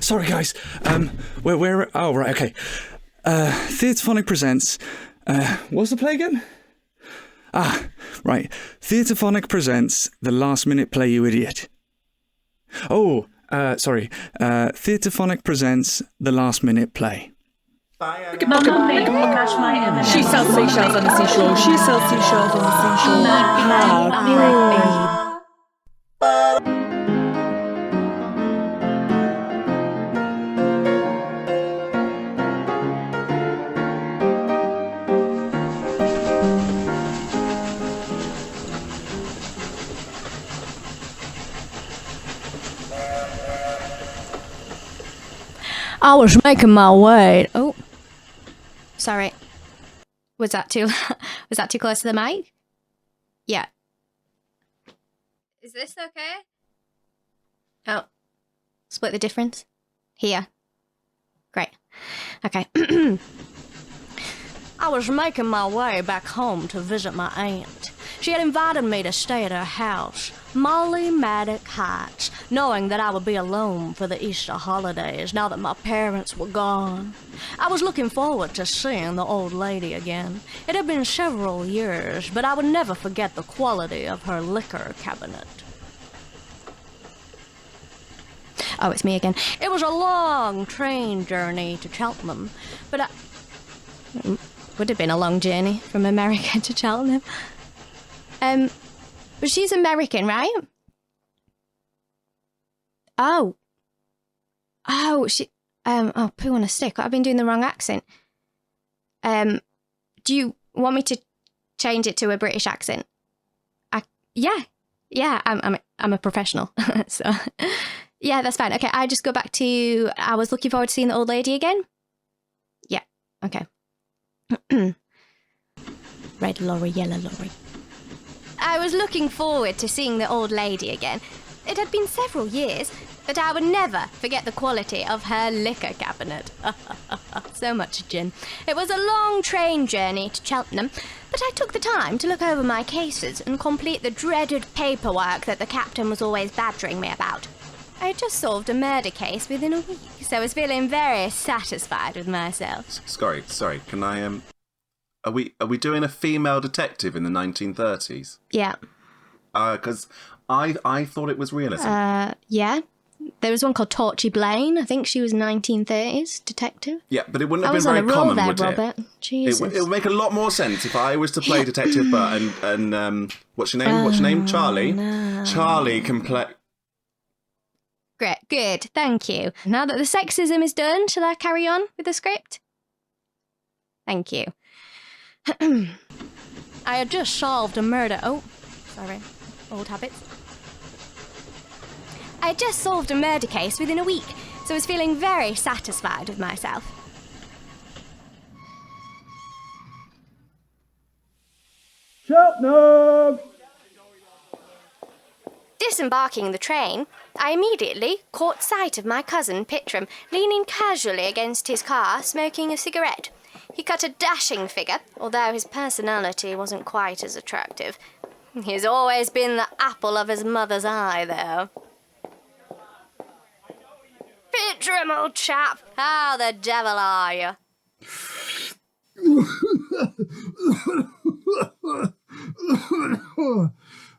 Sorry, guys. Where? Oh, right, okay. Theatrephonic presents... what's the play again? Right. Theatrephonic presents The Last Minute Play, You Idiot. Oh, sorry. Theatrephonic presents The Last Minute Play. Mama made me catch my M&Ms. She sells seashells on the seashore. She sells seashells on the seashore. I was making my way. Oh, sorry. Was that too close to the mic? Yeah. Is this okay? Oh, split the difference. Here. Great. Okay. I was making my way back home to visit my aunt. She had invited me to stay at her house, Mollymaddock Heights, knowing that I would be alone for the Easter holidays now that my parents were gone. I was looking forward to seeing the old lady again. It had been several years, but I would never forget the quality of her liquor cabinet. Oh, it's me again. It was a long train journey to Cheltenham, but would have been a long journey from America to Cheltenham. But she's American, right? Oh, she, oh, poo on a stick. I've been doing the wrong accent. Do you want me to change it to a British accent? Yeah, I'm a professional, so yeah, that's fine. Okay, I just go back to, I was looking forward to seeing the old lady again. Yeah, okay. Red lorry, yellow lorry. I was looking forward to seeing the old lady again. It had been several years, but I would never forget the quality of her liquor cabinet. So much gin. It was a long train journey to Cheltenham, but I took the time to look over my cases and complete the dreaded paperwork that the captain was always badgering me about. I had just solved a murder case within a week, so I was feeling very satisfied with myself. Sorry, can I, Are we doing a female detective in the 1930s? Yeah. Because I thought it was realism. Yeah. There was one called Torchy Blaine. I think she was 1930s detective. Yeah, but it wouldn't have been very common, would Robert. it? Jesus. It would make a lot more sense if I was to play Detective Butt and what's your name? Charlie. No. Charlie can play. Great, good, thank you. Now that the sexism is done, shall I carry on with the script? Thank you. I had just solved a murder. Oh, sorry. Old habits. I had just solved a murder case within a week, so I was feeling very satisfied with myself. Cheltenham! Disembarking the train, I immediately caught sight of my cousin Pitrum leaning casually against his car, smoking a cigarette. He cut a dashing figure, although his personality wasn't quite as attractive. He's always been the apple of his mother's eye, though. Pitrum, old chap, how the devil are you?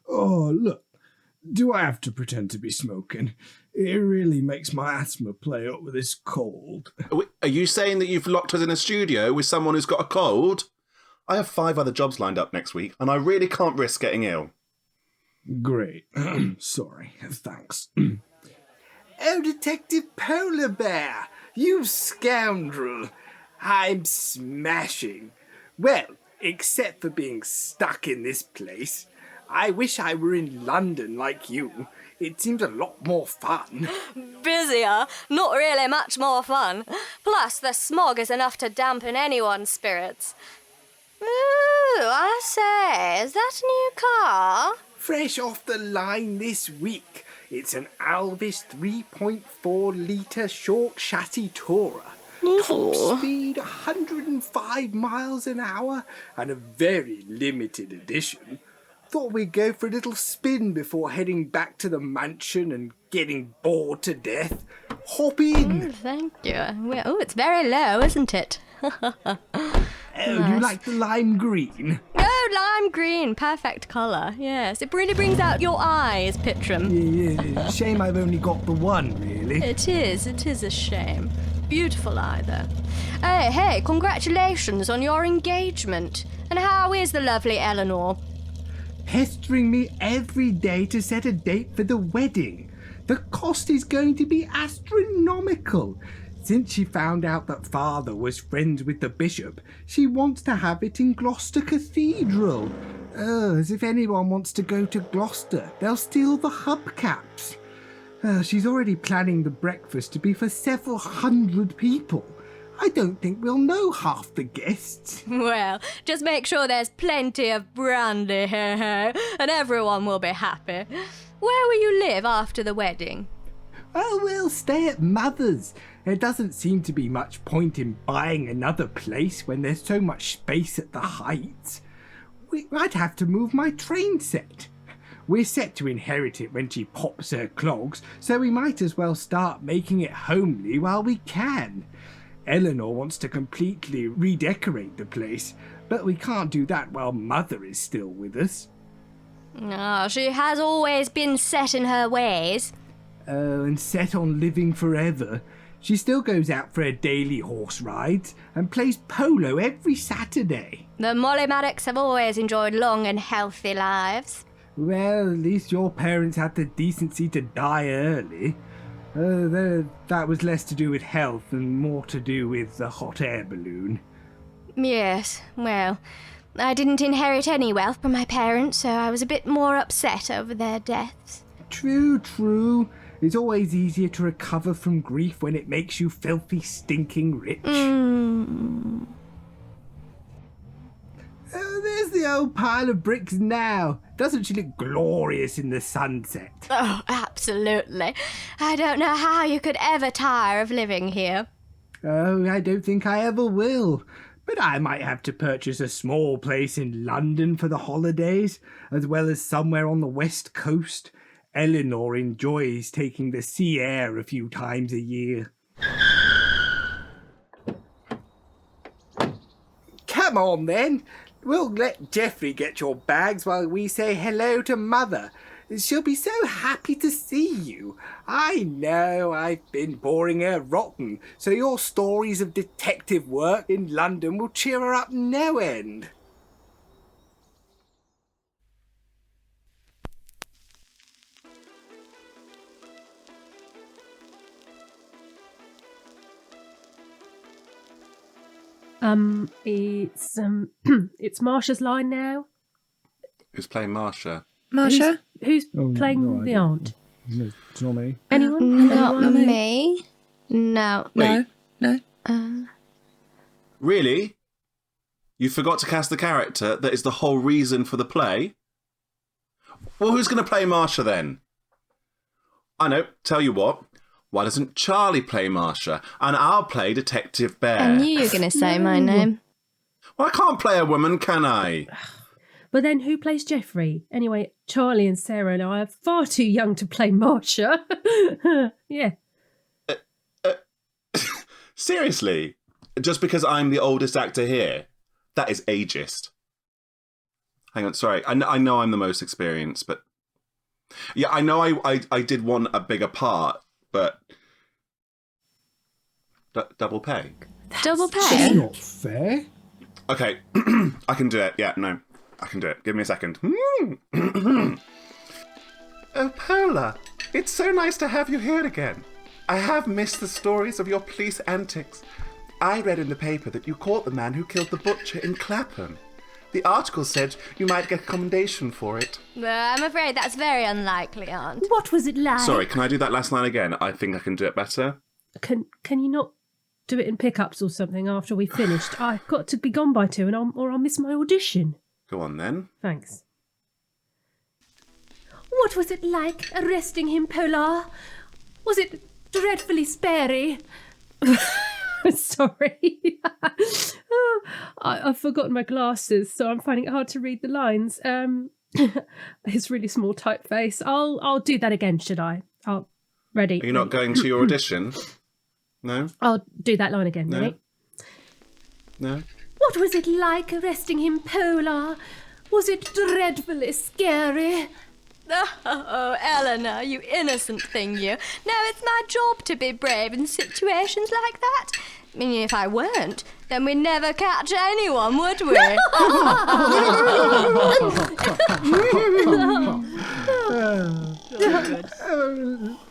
Oh, look. Do I have to pretend to be smoking? It really makes my asthma play up with this cold. Are you saying that you've locked us in a studio with someone who's got a cold? I have 5 other jobs lined up next week, and I really can't risk getting ill. Great. Sorry. Thanks. Oh, Detective Polar Bear! You scoundrel! I'm smashing. Well, except for being stuck in this place. I wish I were in London like you. It seems a lot more fun. Busier, not really much more fun. Plus, the smog is enough to dampen anyone's spirits. Ooh, I say, is that a new car? Fresh off the line this week. It's an Alvis 3.4-litre short chassis Tourer. Top speed 105 miles an hour and a very limited edition. Thought we'd go for a little spin before heading back to the mansion and getting bored to death. Hop in. Thank you. Oh, it's very low, isn't it? Do you like the lime green? Oh, lime green. Perfect colour. Yes, it really brings out your eyes, Pitrum. Yeah, shame I've only got the one, really. It is a shame. Beautiful eye, though. Hey, congratulations on your engagement. And how is the lovely Eleanor? Pestering me every day to set a date for the wedding. The cost is going to be astronomical. Since she found out that father was friends with the bishop, she wants to have it in Gloucester Cathedral. As if anyone wants to go to Gloucester, they'll steal the hubcaps. She's already planning the breakfast to be for several hundred people. I don't think we'll know half the guests. Well, just make sure there's plenty of brandy, and everyone will be happy. Where will you live after the wedding? Oh, we'll stay at Mother's. There doesn't seem to be much point in buying another place when there's so much space at the Heights. I'd have to move my train set. We're set to inherit it when she pops her clogs, so we might as well start making it homely while we can. Eleanor wants to completely redecorate the place, but we can't do that while Mother is still with us. Oh, she has always been set in her ways. And set on living forever. She still goes out for her daily horse rides and plays polo every Saturday. The Mollymaddocks have always enjoyed long and healthy lives. Well, at least your parents had the decency to die early. That was less to do with health and more to do with the hot air balloon. Yes, well, I didn't inherit any wealth from my parents, so I was a bit more upset over their deaths. True. It's always easier to recover from grief when it makes you filthy, stinking rich. Oh, there's the old pile of bricks now. Doesn't she look glorious in the sunset? Oh, absolutely. I don't know how you could ever tire of living here. Oh, I don't think I ever will. But I might have to purchase a small place in London for the holidays, as well as somewhere on the west coast. Eleanor enjoys taking the sea air a few times a year. Come on, then. We'll let Geoffrey get your bags while we say hello to Mother. She'll be so happy to see you. I know I've been boring her rotten, so your stories of detective work in London will cheer her up no end. It's Marsha's line now. Who's playing Marsha? Marsha? Who's playing the aunt? It's not me. Anyone? Not me. No. No. Really? You forgot to cast the character that is the whole reason for the play? Well, who's going to play Marsha then? I know, tell you what. Why doesn't Charlie play Marsha? And I'll play Detective Bear. I knew you were going to say my name. Well, I can't play a woman, can I? But then who plays Geoffrey? Anyway, Charlie and Sarah and I are far too young to play Marsha. Yeah. Seriously? Just because I'm the oldest actor here? That is ageist. Hang on, sorry. I know I'm the most experienced, but... Yeah, I know I did want a bigger part, but... double pay? Double pay? That's not fair. Okay, I can do it. Yeah, no, I can do it. Give me a second. Oh, Paula, it's so nice to have you here again. I have missed the stories of your police antics. I read in the paper that you caught the man who killed the butcher in Clapham. The article said you might get a commendation for it. I'm afraid that's very unlikely, Aunt. What was it like? Sorry, can I do that last line again? I think I can do it better. Can you not do it in pickups or something after we finished? I've got to be gone by 2 or I'll miss my audition. Go on then. Thanks. What was it like arresting him, Polar? Was it dreadfully sparey? Sorry. I've forgotten my glasses, so I'm finding it hard to read the lines. It's really small typeface. I'll do that again, should I? Ready. Are you not going to your audition? No? I'll do that line again. No. Ready? No? What was it like arresting him, Polar? Was it dreadfully scary? Oh, Eleanor, you innocent thing, you. No, it's my job to be brave in situations like that. I mean, if I weren't, then we'd never catch anyone, would we?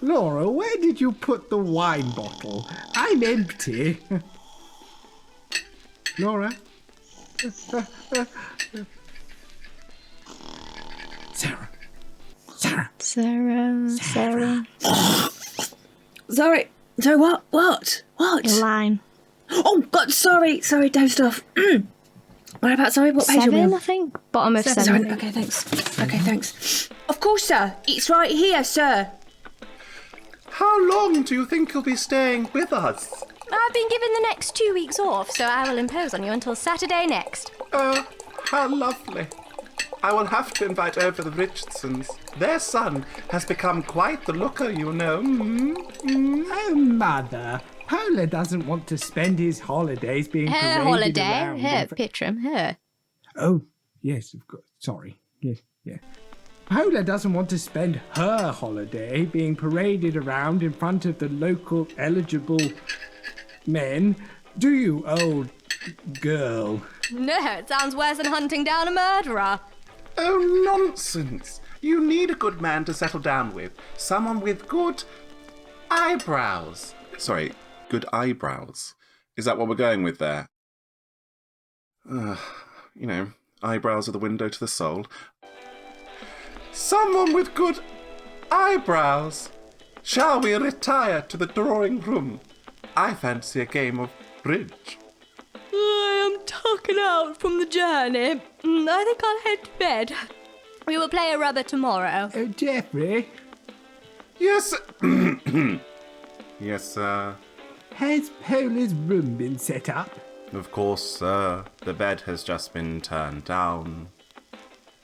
Laura, where did you put the wine bottle? I'm empty. Laura? Sarah. Sarah. Sorry, what? Your line. Oh, God, sorry, dozed off. What about, sorry, what page are we 7, on? I think. Bottom of 7. Sorry, okay, thanks. Of course, sir. It's right here, sir. How long do you think you'll be staying with us? I've been given the next 2 weeks off, so I will impose on you until Saturday next. Oh, how lovely. I will have to invite over the Richardsons. Their son has become quite the looker, you know. Oh, Mother. Polar doesn't want to spend his holidays being Her paraded holiday, around. her Pitrum, her. Oh, yes, of course. Sorry. Yes, yeah. Polar doesn't want to spend her holiday being paraded around in front of the local eligible men. Do you, old girl? No, it sounds worse than hunting down a murderer. Oh, nonsense. You need a good man to settle down with. Someone with good eyebrows. Sorry, good eyebrows. Is that what we're going with there? Eyebrows are the window to the soul. Someone with good eyebrows. Shall we retire to the drawing room? I fancy a game of bridge. I am tucking out from the journey. I think I'll head to bed. We will play a rubber tomorrow. Geoffrey, Yes. Yes, sir. has Polar's room been set up? Of course, sir. The bed has just been turned down.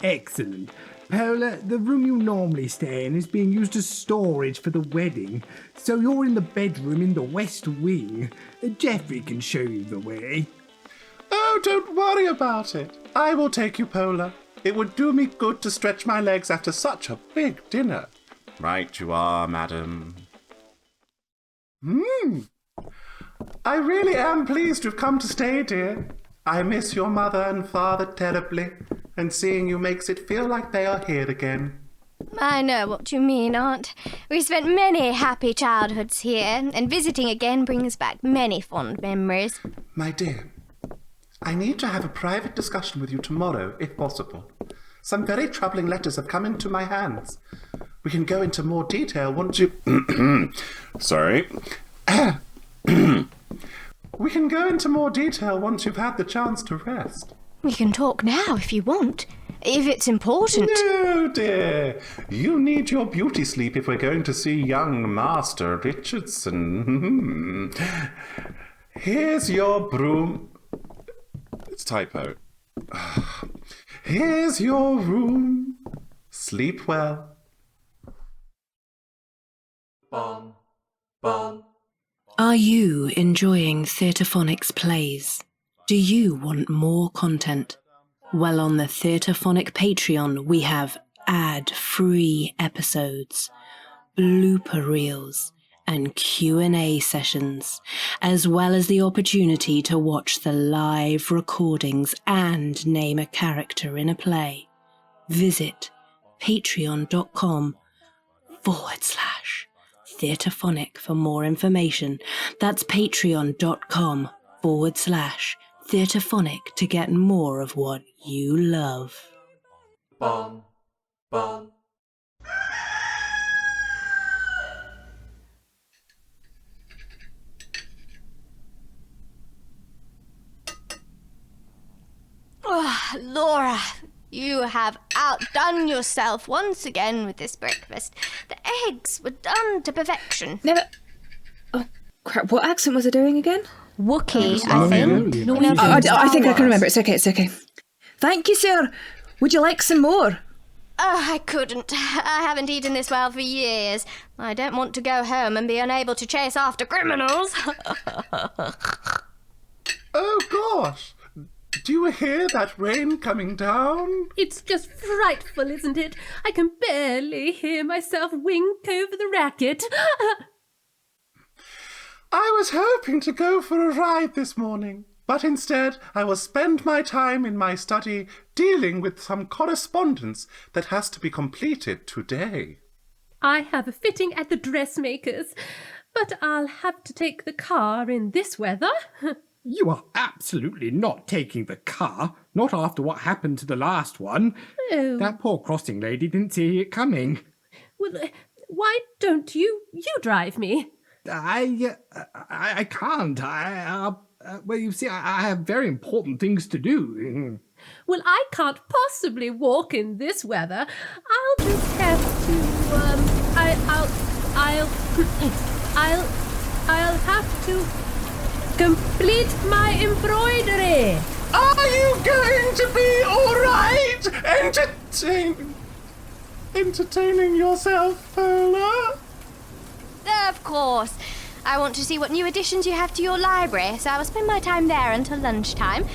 Excellent. Polar, the room you normally stay in is being used as storage for the wedding, so you're in the bedroom in the west wing. Geoffrey can show you the way. Oh, don't worry about it. I will take you, Polar. It would do me good to stretch my legs after such a big dinner. Right you are, madam. I really am pleased you've come to stay, dear. I miss your mother and father terribly, and seeing you makes it feel like they are here again. I know what you mean, Aunt. We spent many happy childhoods here, and visiting again brings back many fond memories. My dear, I need to have a private discussion with you tomorrow, if possible. Some very troubling letters have come into my hands. We can go into more detail once you... Sorry. We can go into more detail once you've had the chance to rest. We can talk now if you want, if it's important. No, dear. You need your beauty sleep if we're going to see young Master Richardson. Here's your broom... It's typo. Here's your room. Sleep well. Bong, bong. Are you enjoying Theatrephonic's plays? Do you want more content? Well, on the Theatrephonic Patreon, we have ad-free episodes, blooper reels, and Q&A sessions, as well as the opportunity to watch the live recordings and name a character in a play. Visit patreon.com/Theatrephonic for more information. That's patreon.com/Theatrephonic to get more of what you love. Bong, bong. Oh, Laura, you have outdone yourself once again with this breakfast. The eggs were done to perfection. Never... Oh, crap, what accent was I doing again? Wookiee, I think. I think I can remember. It's okay. Thank you, sir. Would you like some more? Oh, I couldn't. I haven't eaten this well for years. I don't want to go home and be unable to chase after criminals. Oh, gosh. Do you hear that rain coming down? It's just frightful, isn't it? I can barely hear myself wink over the racket. I was hoping to go for a ride this morning, but instead I will spend my time in my study dealing with some correspondence that has to be completed today. I have a fitting at the dressmaker's, but I'll have to take the car in this weather. You are absolutely not taking the car, not after what happened to the last one. Oh. That poor crossing lady didn't see it coming. Well, why don't you drive me? I can't. Well, you see, I have very important things to do. Well, I can't possibly walk in this weather. I'll just have to, I'll have to complete my embroidery. Are you going to be all right? Entertaining yourself, Pola? Of course. I want to see what new additions you have to your library, so I will spend my time there until lunchtime,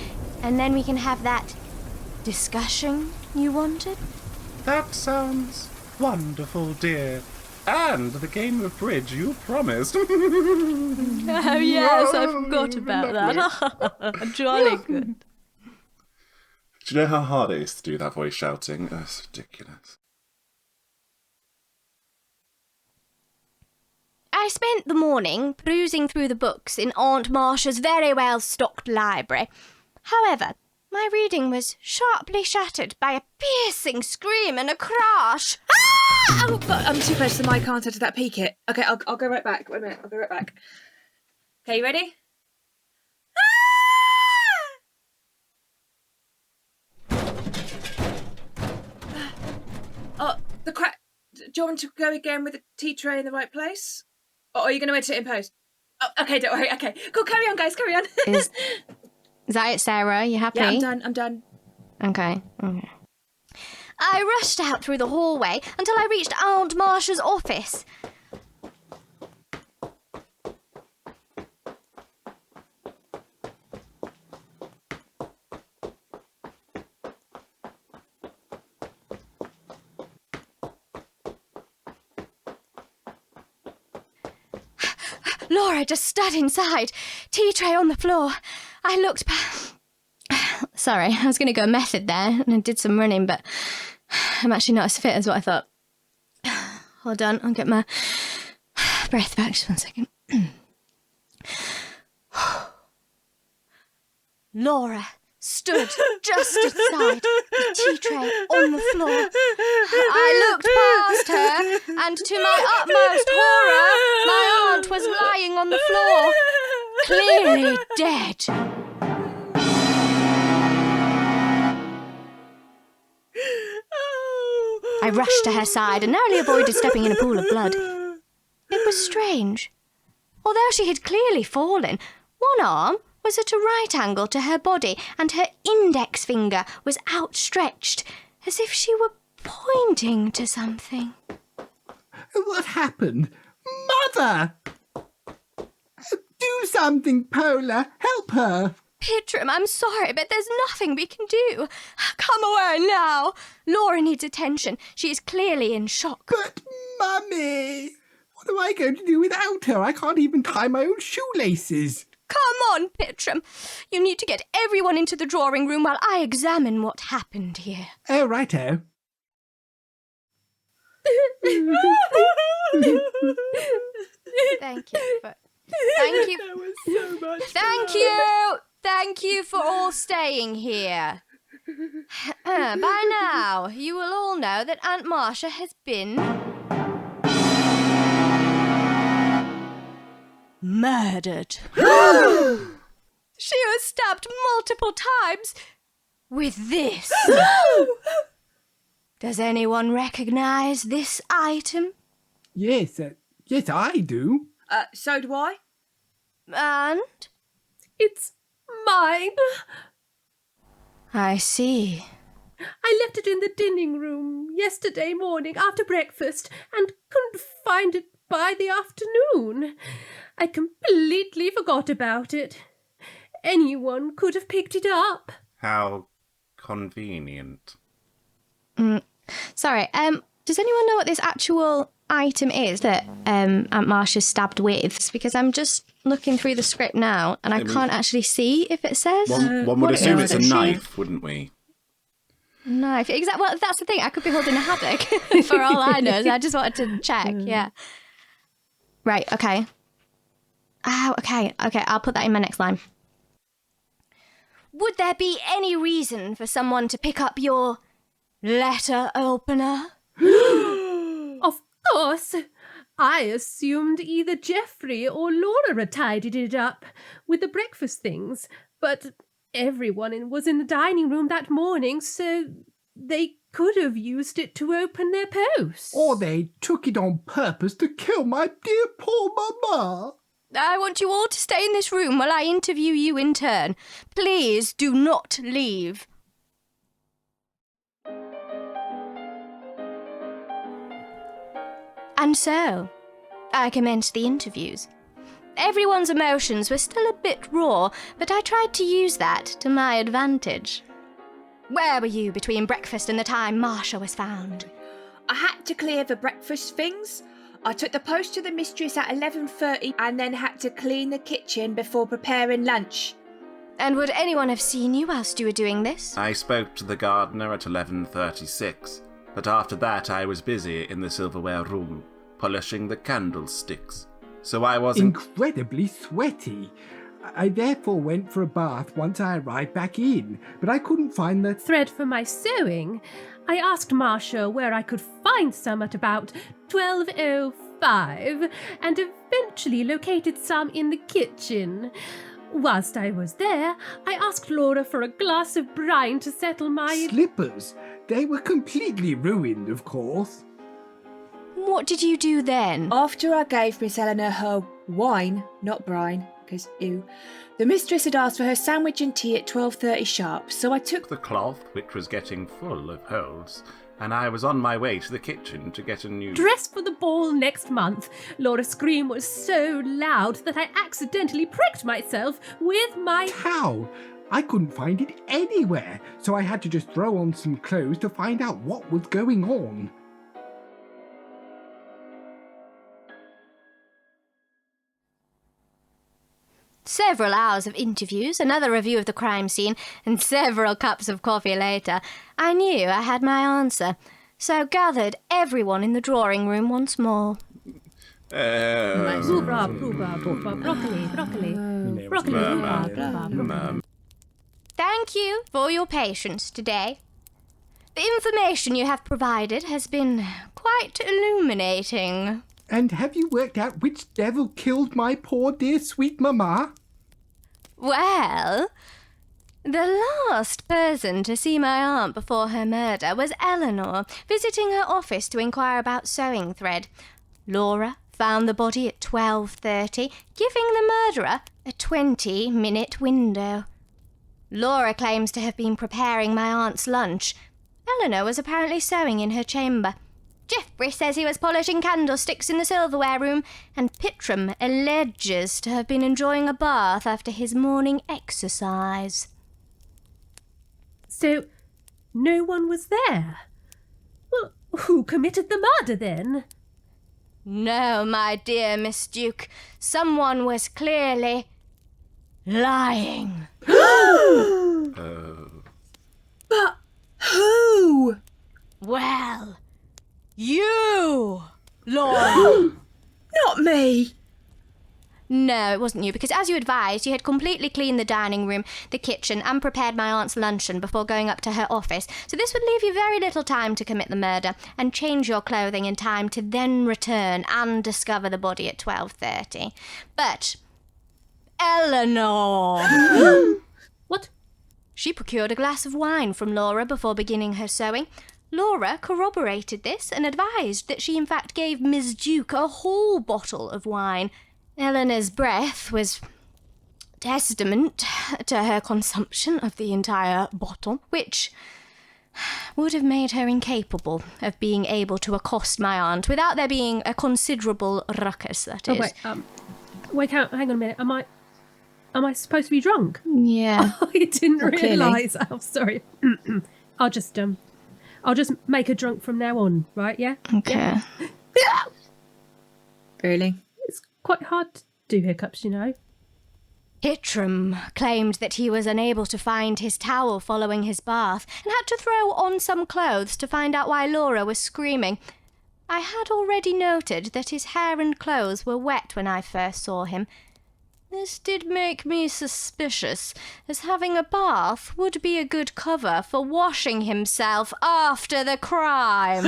and then we can have that discussion you wanted. That sounds wonderful, dear. And the game of bridge you promised. Oh, yes, I forgot about that. Jolly good. Do you know how hard it is to do that voice shouting? That's ridiculous. I spent the morning perusing through the books in Aunt Marsha's very well-stocked library. However, my reading was sharply shattered by a piercing scream and a crash. Ah! Oh, God, I'm too close to the mic, answer to that peak it. Okay, I'll go right back. Wait a minute, I'll go right back. Okay, you ready? Ah! Oh, the crack. Do you want me to go again with the tea tray in the right place? Or are you going to edit it in post? Oh, okay, don't worry. Okay, cool. Carry on, guys. Carry on. Is that it, Sarah? You happy? Yeah, I'm done. Okay. I rushed out through the hallway until I reached Aunt Marsha's office. Laura just stood inside, tea tray on the floor. I looked back. Sorry, I was going to go method there, and I did some running, but I'm actually not as fit as what I thought. Hold on, I'll get my breath back. Just 1 second. Laura stood just inside the tea tray on the floor. I looked past her, and to my utmost horror, my aunt was lying on the floor, clearly dead. I rushed to her side and narrowly avoided stepping in a pool of blood. It was strange. Although she had clearly fallen, one arm was at a right angle to her body, and her index finger was outstretched, as if she were pointing to something. What happened? Mother! Do something, Pola. Help her. Pitrum, I'm sorry, but there's nothing we can do. Come away now. Laura needs attention. She is clearly in shock. But, Mummy, what am I going to do without her? I can't even tie my own shoelaces. Come on, Pitrum. You need to get everyone into the drawing room while I examine what happened here. Oh, righto. Thank you. Thank you. That was so much Thank fun. you. Thank you for all staying here. By now, you will all know that Aunt Marsha has been murdered. She was stabbed multiple times with this. Does anyone recognize this item? Yes, I do. So do I. And? It's mine. I see. I left it in the dining room yesterday morning after breakfast and couldn't find it by the afternoon. I completely forgot about it. Anyone could have picked it up. How convenient. Sorry, does anyone know what this actual item is that Aunt Marsha stabbed with? Because I'm just looking through the script now and I can't actually see if it says. One would assume it's a knife, wouldn't we? Knife, exactly. Well, that's the thing. I could be holding a haddock for all I know. So I just wanted to check. Yeah. Right. Okay. Oh, okay. I'll put that in my next line. Would there be any reason for someone to pick up your letter opener? Of course. I assumed either Geoffrey or Laura tidied it up with the breakfast things, but everyone was in the dining room that morning, so they could have used it to open their post. Or they took it on purpose to kill my dear poor mamma. I want you all to stay in this room while I interview you in turn. Please do not leave. And so, I commenced the interviews. Everyone's emotions were still a bit raw, but I tried to use that to my advantage. Where were you between breakfast and the time Marsha was found? I had to clear the breakfast things. I took the post to the mistress at 11:30 and then had to clean the kitchen before preparing lunch. And would anyone have seen you whilst you were doing this? I spoke to the gardener at 11:36, but after that I was busy in the silverware room, polishing the candlesticks. So I wasn't... Incredibly sweaty. I therefore went for a bath once I arrived back in, but I couldn't find the thread for my sewing. I asked Marsha where I could find some at about 12:05 and eventually located some in the kitchen. Whilst I was there, I asked Laura for a glass of brine to settle my... slippers. They were completely ruined, of course. What did you do then? After I gave Miss Eleanor her wine, not brine, because ew, the mistress had asked for her sandwich and tea at 12:30 sharp, so I took the cloth, which was getting full of holes, and I was on my way to the kitchen to get a new... dress for the ball next month. Laura's scream was so loud that I accidentally pricked myself with my... How? I couldn't find it anywhere, so I had to just throw on some clothes to find out what was going on. Several hours of interviews, another review of the crime scene, and several cups of coffee later, I knew I had my answer, so gathered everyone in the drawing room once more. Thank you for your patience today. The information you have provided has been quite illuminating. And have you worked out which devil killed my poor dear sweet mamma? Well, the last person to see my aunt before her murder was Eleanor, visiting her office to inquire about sewing thread. Laura found the body at 12:30, giving the murderer a 20-minute window. Laura claims to have been preparing my aunt's lunch. Eleanor was apparently sewing in her chamber. Geoffrey says he was polishing candlesticks in the silverware room, and Pitrum alleges to have been enjoying a bath after his morning exercise. So, no one was there? Well, who committed the murder then? No, my dear Miss Duke. Someone was clearly lying. But who? Well... you, Laura. Not me. No, it wasn't you, because as you advised, you had completely cleaned the dining room, the kitchen, and prepared my aunt's luncheon before going up to her office, so this would leave you very little time to commit the murder and change your clothing in time to then return and discover the body at 12:30. But Eleanor... What? She procured a glass of wine from Laura before beginning her sewing. Laura corroborated this and advised that she in fact gave Miss Duke a whole bottle of wine. Eleanor's breath was testament to her consumption of the entire bottle, which would have made her incapable of being able to accost my aunt without there being a considerable ruckus, that is. Wait, hang on a minute. Am I supposed to be drunk? Yeah. Oh, I didn't Well, clearly. realise. Oh, sorry. I'll just make her drunk from now on, right? Yeah? Okay. Yeah. Really? It's quite hard to do hiccups, you know. Pitrum claimed that he was unable to find his towel following his bath and had to throw on some clothes to find out why Laura was screaming. I had already noted that his hair and clothes were wet when I first saw him. This did make me suspicious, as having a bath would be a good cover for washing himself after the crime.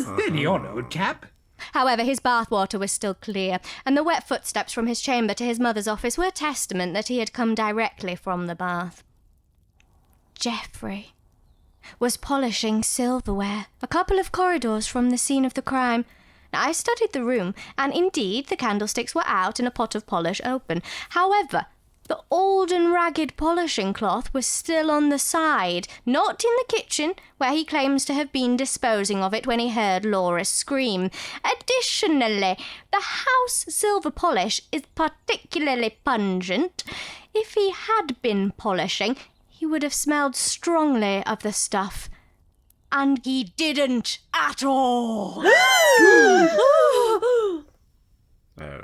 Steady on, old chap. However, his bathwater was still clear, and the wet footsteps from his chamber to his mother's office were testament that he had come directly from the bath. Geoffrey was polishing silverware a couple of corridors from the scene of the crime. Now, I studied the room, and indeed the candlesticks were out and a pot of polish open. However, the old and ragged polishing cloth was still on the side, not in the kitchen, where he claims to have been disposing of it when he heard Laura scream. Additionally, the house silver polish is particularly pungent. If he had been polishing, he would have smelled strongly of the stuff. And he didn't at all. Oh.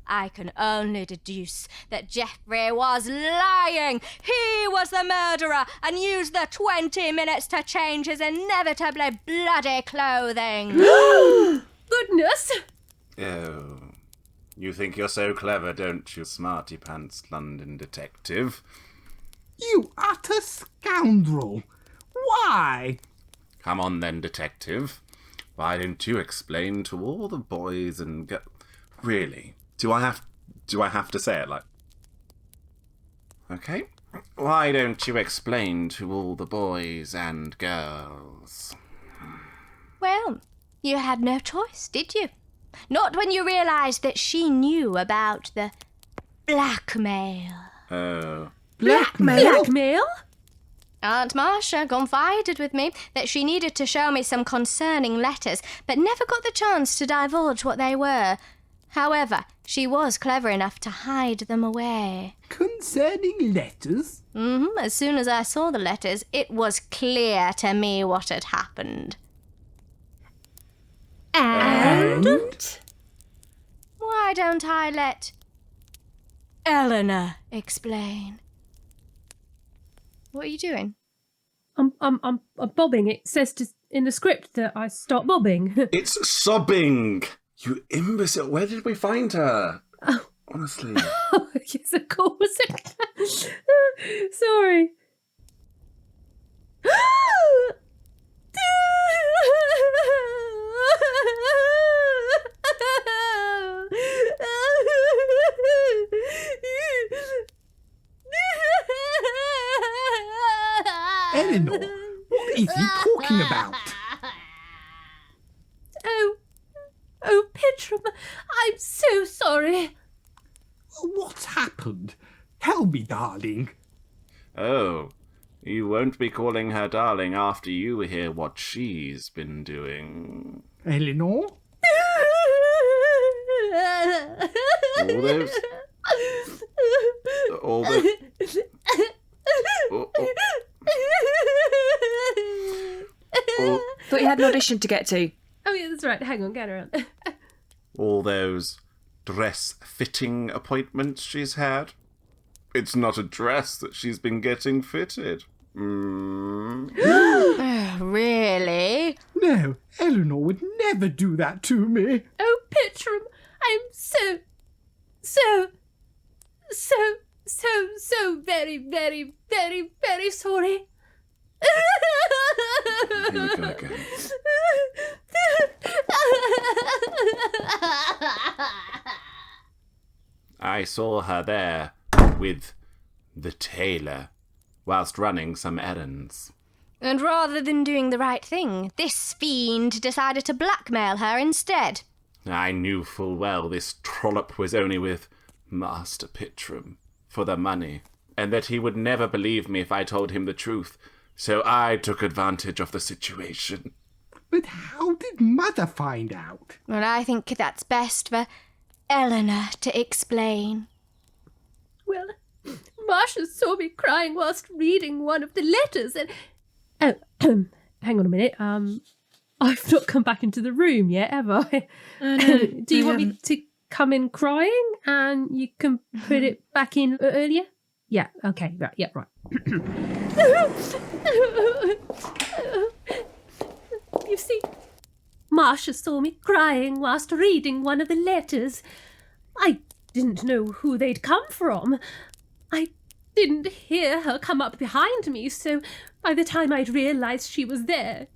I can only deduce that Geoffrey was lying. He was the murderer and used the 20 minutes to change his inevitably bloody clothing. Goodness! Oh. You think you're so clever, don't you, smarty pants London detective? You utter scoundrel! Why? Come on then, detective. Why don't you explain to all the boys and Really? Do I have to say it like... Okay. Why don't you explain to all the boys and girls? Well, you had no choice, did you? Not when you realised that she knew about the blackmail. Oh. Blackmail? Blackmail? Aunt Marsha confided with me that she needed to show me some concerning letters, but never got the chance to divulge what they were. However, she was clever enough to hide them away. Concerning letters? As soon as I saw the letters, it was clear to me what had happened. And? Why don't I let Eleanor explain? What are you doing? I'm bobbing. It says in the script that I stop bobbing. It's sobbing! You imbecile! Where did we find her? Oh. Honestly. Oh, yes, of course. Sorry. Eleanor, what is he talking about? Oh, Pitrum, I'm so sorry. What's happened? Tell me, darling. Oh, you won't be calling her darling after you hear what she's been doing. Eleanor? All those... Thought you had an audition to get to. Oh, yeah, that's right. Hang on, get around. all those dress-fitting appointments she's had. It's not a dress that she's been getting fitted. Really? No, Eleanor would never do that to me. Oh, Pitrum, I'm so very, very, very, very sorry. Here we go again. I saw her there with the tailor whilst running some errands. And rather than doing the right thing, this fiend decided to blackmail her instead. I knew full well this trollop was only with Master Pitrum for the money, and that he would never believe me if I told him the truth. So I took advantage of the situation. But how did Mother find out? Well, I think that's best for Eleanor to explain. Well, Marsha saw me crying whilst reading one of the letters and... Oh, hang on a minute. I've not come back into the room yet, have I? Do you want me to come in crying and you can put it back in earlier? Yeah, okay, right, yeah, right. You see, Marsha saw me crying whilst reading one of the letters. I didn't know who they'd come from. I didn't hear her come up behind me, so by the time I'd realised she was there,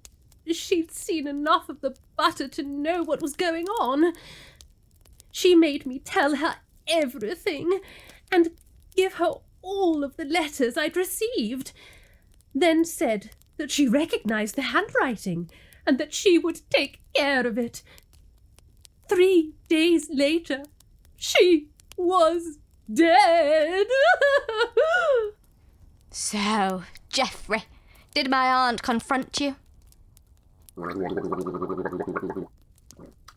she'd seen enough of the butter to know what was going on. She made me tell her everything and give her all of the letters I'd received, then said that she recognised the handwriting and that she would take care of it. 3 days later, she was dead. So, Geoffrey, did my aunt confront you?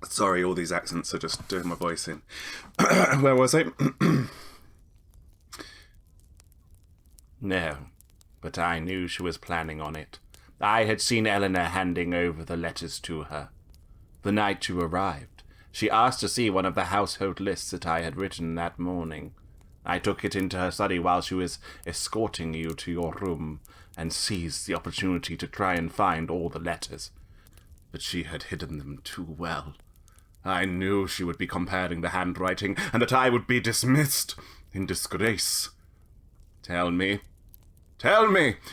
Sorry, all these accents are just doing my voice in. Where was I? No, but I knew she was planning on it. I had seen Eleanor handing over the letters to her. The night you arrived, she asked to see one of the household lists that I had written that morning. I took it into her study while she was escorting you to your room and seized the opportunity to try and find all the letters. But she had hidden them too well. I knew she would be comparing the handwriting and that I would be dismissed in disgrace. Tell me,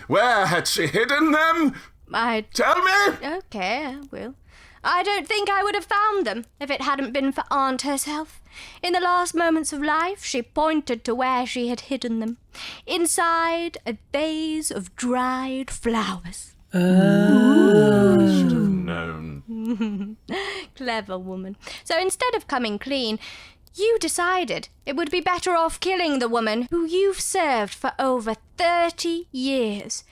where had she hidden them? Tell me! Okay, I will. I don't think I would have found them if it hadn't been for Aunt herself. In the last moments of life, she pointed to where she had hidden them. Inside a vase of dried flowers. I should have known. Clever woman. So instead of coming clean, you decided it would be better off killing the woman who you've served for over 30 years.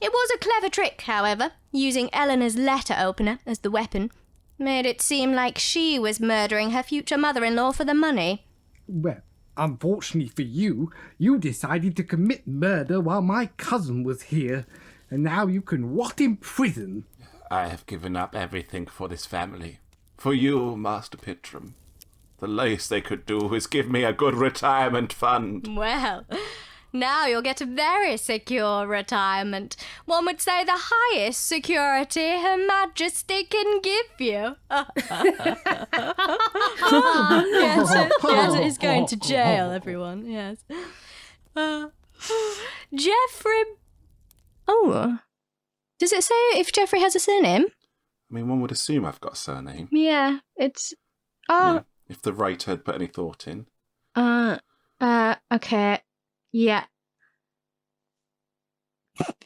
It was a clever trick, however, using Eleanor's letter opener as the weapon. Made it seem like she was murdering her future mother-in-law for the money. Well, unfortunately for you, you decided to commit murder while my cousin was here, and now you can rot in prison. I have given up everything for this family. For you, Master Pitrum. The least they could do is give me a good retirement fund. Well, now you'll get a very secure retirement. One would say the highest security Her Majesty can give you. Yes, it is going to jail, everyone, yes. Geoffrey... Oh, does it say if Geoffrey has a surname? I mean, one would assume I've got a surname. Yeah, it's... Yeah, if the writer had put any thought in. Okay. Yeah.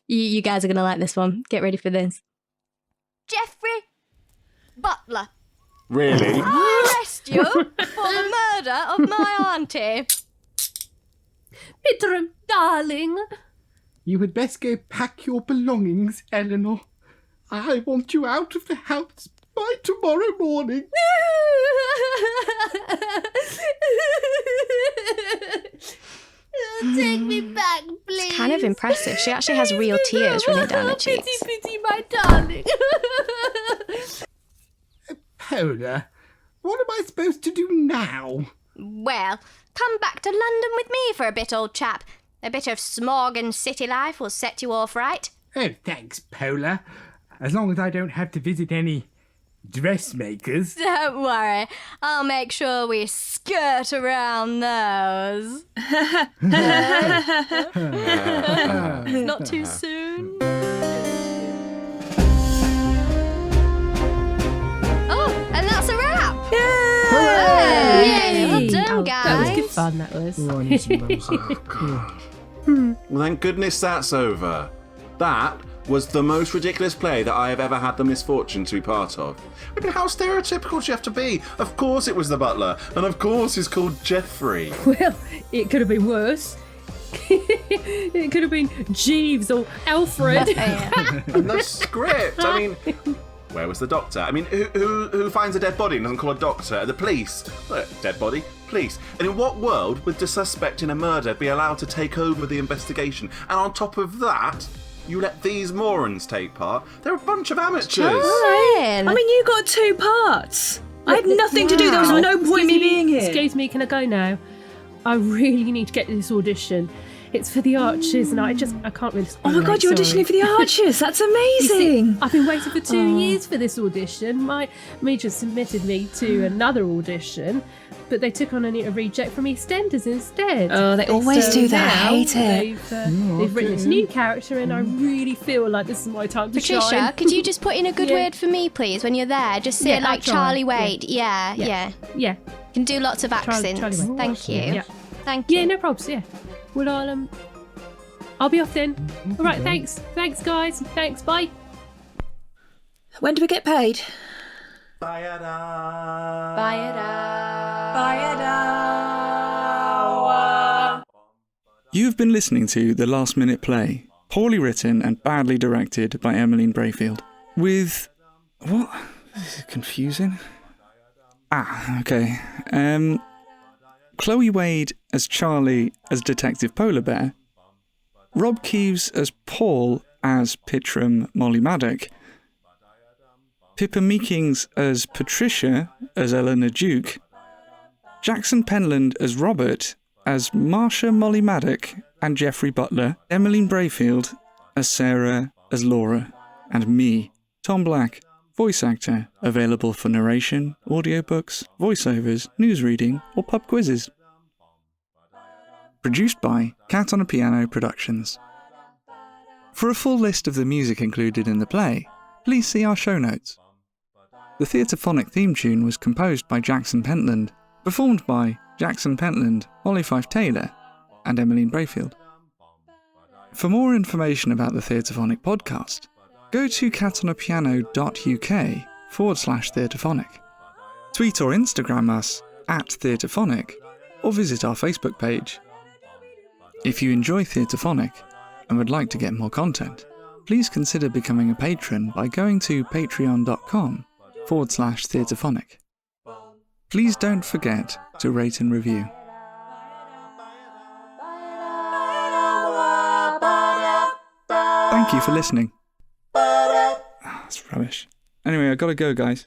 You guys are going to like this one. Get ready for this. Geoffrey Butler. Really? I arrest you for the murder of my auntie. Pitrum, darling. You had best go pack your belongings, Eleanor. I want you out of the house by tomorrow morning. Take me back, please. It's kind of impressive. She actually has real tears running down her cheeks. Pity, my darling. Polar, what am I supposed to do now? Well, come back to London with me for a bit, old chap. A bit of smog and city life will set you off right. Oh, thanks, Polar. As long as I don't have to visit any dressmakers. Don't worry, I'll make sure we skirt around those. Not too soon. Oh, and that's a wrap! Yay! Well done, guys. That was good fun, that was. Oh, God. Well, thank goodness that's over. That was the most ridiculous play that I have ever had the misfortune to be part of. I mean, how stereotypical do you have to be? Of course it was the butler, and of course he's called Geoffrey. Well, it could have been worse. It could have been Jeeves or Alfred. And the script. I mean, where was the doctor? I mean, who finds a dead body and doesn't call a doctor? The police. Look, dead body, police. And in what world would the suspect in a murder be allowed to take over the investigation? And on top of that, you let these morons take part? They're a bunch of amateurs. I mean, you got 2 parts. I had nothing to do. There was no point me being here. Excuse me, can I go now? I really need to get to this audition. It's for the Archers, and I can't really. Oh my God, you're auditioning for the Archers. That's amazing. I've been waiting for 2 years for this audition. My major submitted me to another audition, but they took on a reject from EastEnders instead. Oh, they always do that. I hate it. They've written this new character, and I really feel like this is my time to shine. Patricia, could you just put in a good word for me, please, when you're there? Just say it like Charlie Wade. Yeah. Can do lots of accents. Charlie Wade. Thank you. Yeah. Thank you. Yeah, no problems. Yeah. Well, I'll be off then. All right. Thanks, guys. Thanks. Bye. When do we get paid? You've been listening to The Last Minute Play, poorly written and badly directed by Emmeline Braefield. With... what? This is confusing. Okay. Chloe Wade as Charlie as Detective Polar Bear, Rob Keeves as Paul as Pitrum Mollymadack, Pippa Meekings as Patricia as Eleanor Duke, Jackson Pentland as Robert as Marsha Mollymaddock and Jeffrey Butler, Emmeline Braefield as Sarah as Laura, and me, Tom Black, voice actor, available for narration, audiobooks, voiceovers, newsreading, or pub quizzes. Produced by Cat on a Piano Productions. For a full list of the music included in the play, please see our show notes. The Theatrephonic theme tune was composed by Jackson Pentland, performed by Jackson Pentland, Mollie Fyfe-Taylor, and Emmeline Braefield. For more information about the Theatrephonic podcast, go to catonapiano.uk/Theatrephonic. Tweet or Instagram us @Theatrephonic, or visit our Facebook page. If you enjoy Theatrephonic and would like to get more content, please consider becoming a patron by going to patreon.com/Theatrephonic. Please don't forget to rate and review. Thank you for listening. That's rubbish. Anyway, I gotta go, guys.